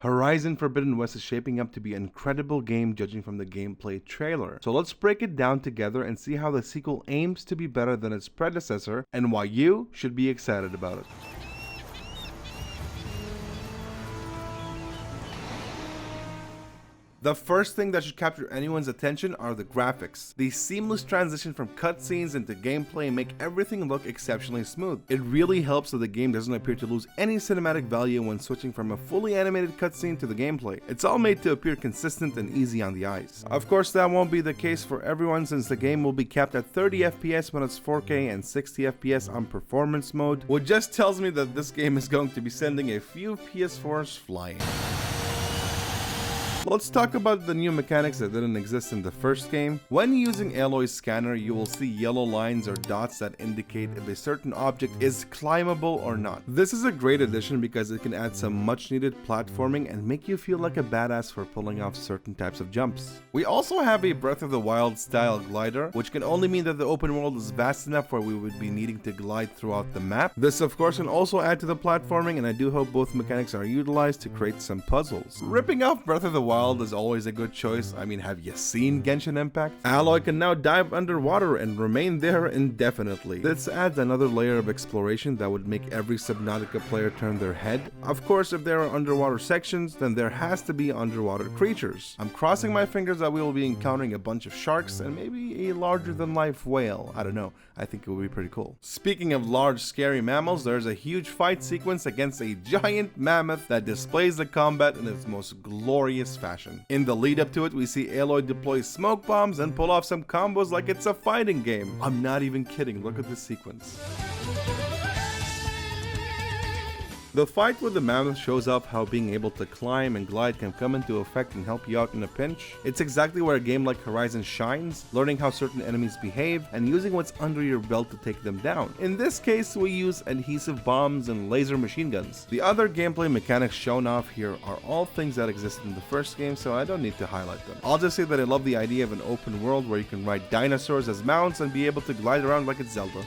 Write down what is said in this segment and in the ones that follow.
Horizon Forbidden West is shaping up to be an incredible game judging from the gameplay trailer. So let's break it down together and see how the sequel aims to be better than its predecessor and why you should be excited about it. The first thing that should capture anyone's attention are the graphics. The seamless transition from cutscenes into gameplay make everything look exceptionally smooth. It really helps that the game doesn't appear to lose any cinematic value when switching from a fully animated cutscene to the gameplay. It's all made to appear consistent and easy on the eyes. Of course, that won't be the case for everyone since the game will be capped at 30 FPS when it's 4K and 60 FPS on performance mode, which just tells me that this game is going to be sending a few PS4s flying. Let's talk about the new mechanics that didn't exist in the first game. When using Aloy's scanner, you will see yellow lines or dots that indicate if a certain object is climbable or not. This is a great addition because it can add some much needed platforming and make you feel like a badass for pulling off certain types of jumps. We also have a Breath of the Wild style glider, which can only mean that the open world is vast enough where we would be needing to glide throughout the map. This of course can also add to the platforming, and I do hope both mechanics are utilized to create some puzzles. Ripping off Breath of the Wild is always a good choice. I mean, have you seen Genshin Impact? Aloy can now dive underwater and remain there indefinitely. This adds another layer of exploration that would make every Subnautica player turn their head. Of course, if there are underwater sections, then there has to be underwater creatures. I'm crossing my fingers that we will be encountering a bunch of sharks and maybe a larger than life whale. I don't know. I think it would be pretty cool. Speaking of large scary mammals, there's a huge fight sequence against a giant mammoth that displays the combat in its most glorious fashion. In the lead up to it, we see Aloy deploy smoke bombs and pull off some combos like it's a fighting game. I'm not even kidding, look at this sequence. The fight with the mammoth shows off how being able to climb and glide can come into effect and help you out in a pinch. It's exactly where a game like Horizon shines, learning how certain enemies behave and using what's under your belt to take them down. In this case, we use adhesive bombs and laser machine guns. The other gameplay mechanics shown off here are all things that existed in the first game, so I don't need to highlight them. I'll just say that I love the idea of an open world where you can ride dinosaurs as mounts and be able to glide around like it's Zelda.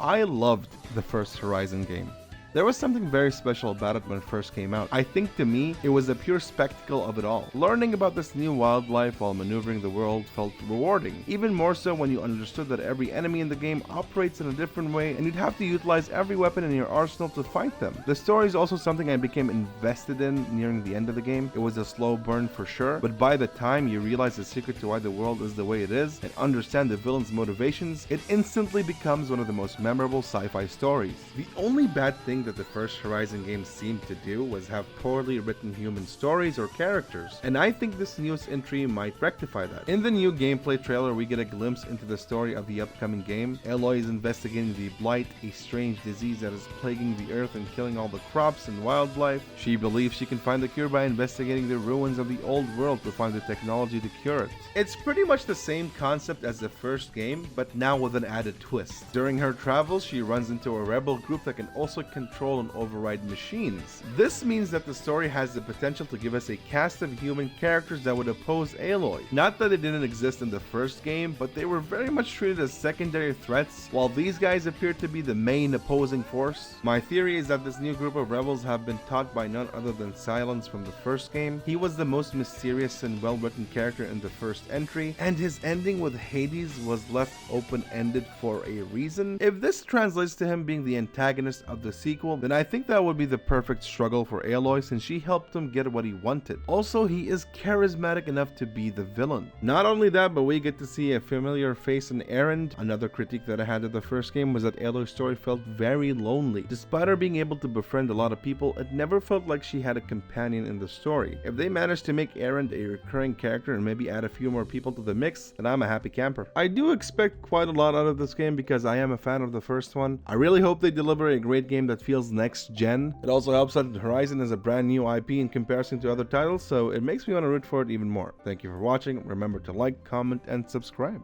I loved the first Horizon game. There was something very special about it when it first came out. I think to me, it was a pure spectacle of it all. Learning about this new wildlife while maneuvering the world felt rewarding, even more so when you understood that every enemy in the game operates in a different way and you'd have to utilize every weapon in your arsenal to fight them. The story is also something I became invested in nearing the end of the game. It was a slow burn for sure, but by the time you realize the secret to why the world is the way it is and understand the villain's motivations, it instantly becomes one of the most memorable sci-fi stories. The only bad thing that the first Horizon game seemed to do was have poorly written human stories or characters, and I think this newest entry might rectify that. In the new gameplay trailer, we get a glimpse into the story of the upcoming game. Aloy is investigating the Blight, a strange disease that is plaguing the earth and killing all the crops and wildlife. She believes she can find the cure by investigating the ruins of the old world to find the technology to cure it. It's pretty much the same concept as the first game, but now with an added twist. During her travels, she runs into a rebel group that can also control and override machines. This means that the story has the potential to give us a cast of human characters that would oppose Aloy. Not that they didn't exist in the first game, but they were very much treated as secondary threats, while these guys appear to be the main opposing force. My theory is that this new group of rebels have been taught by none other than Silence from the first game. He was the most mysterious and well-written character in the first entry, and his ending with Hades was left open-ended for a reason. If this translates to him being the antagonist of the sequel, then I think that would be the perfect struggle for Aloy since she helped him get what he wanted. Also, he is charismatic enough to be the villain. Not only that, but we get to see a familiar face in Erend. Another critique that I had of the first game was that Aloy's story felt very lonely. Despite her being able to befriend a lot of people, it never felt like she had a companion in the story. If they managed to make Erend a recurring character and maybe add a few more people to the mix, then I'm a happy camper. I do expect quite a lot out of this game because I am a fan of the first one. I really hope they deliver a great game that feels next gen. It also helps that Horizon is a brand new IP in comparison to other titles, so it makes me want to root for it even more. Thank you for watching. Remember to like, comment, and subscribe.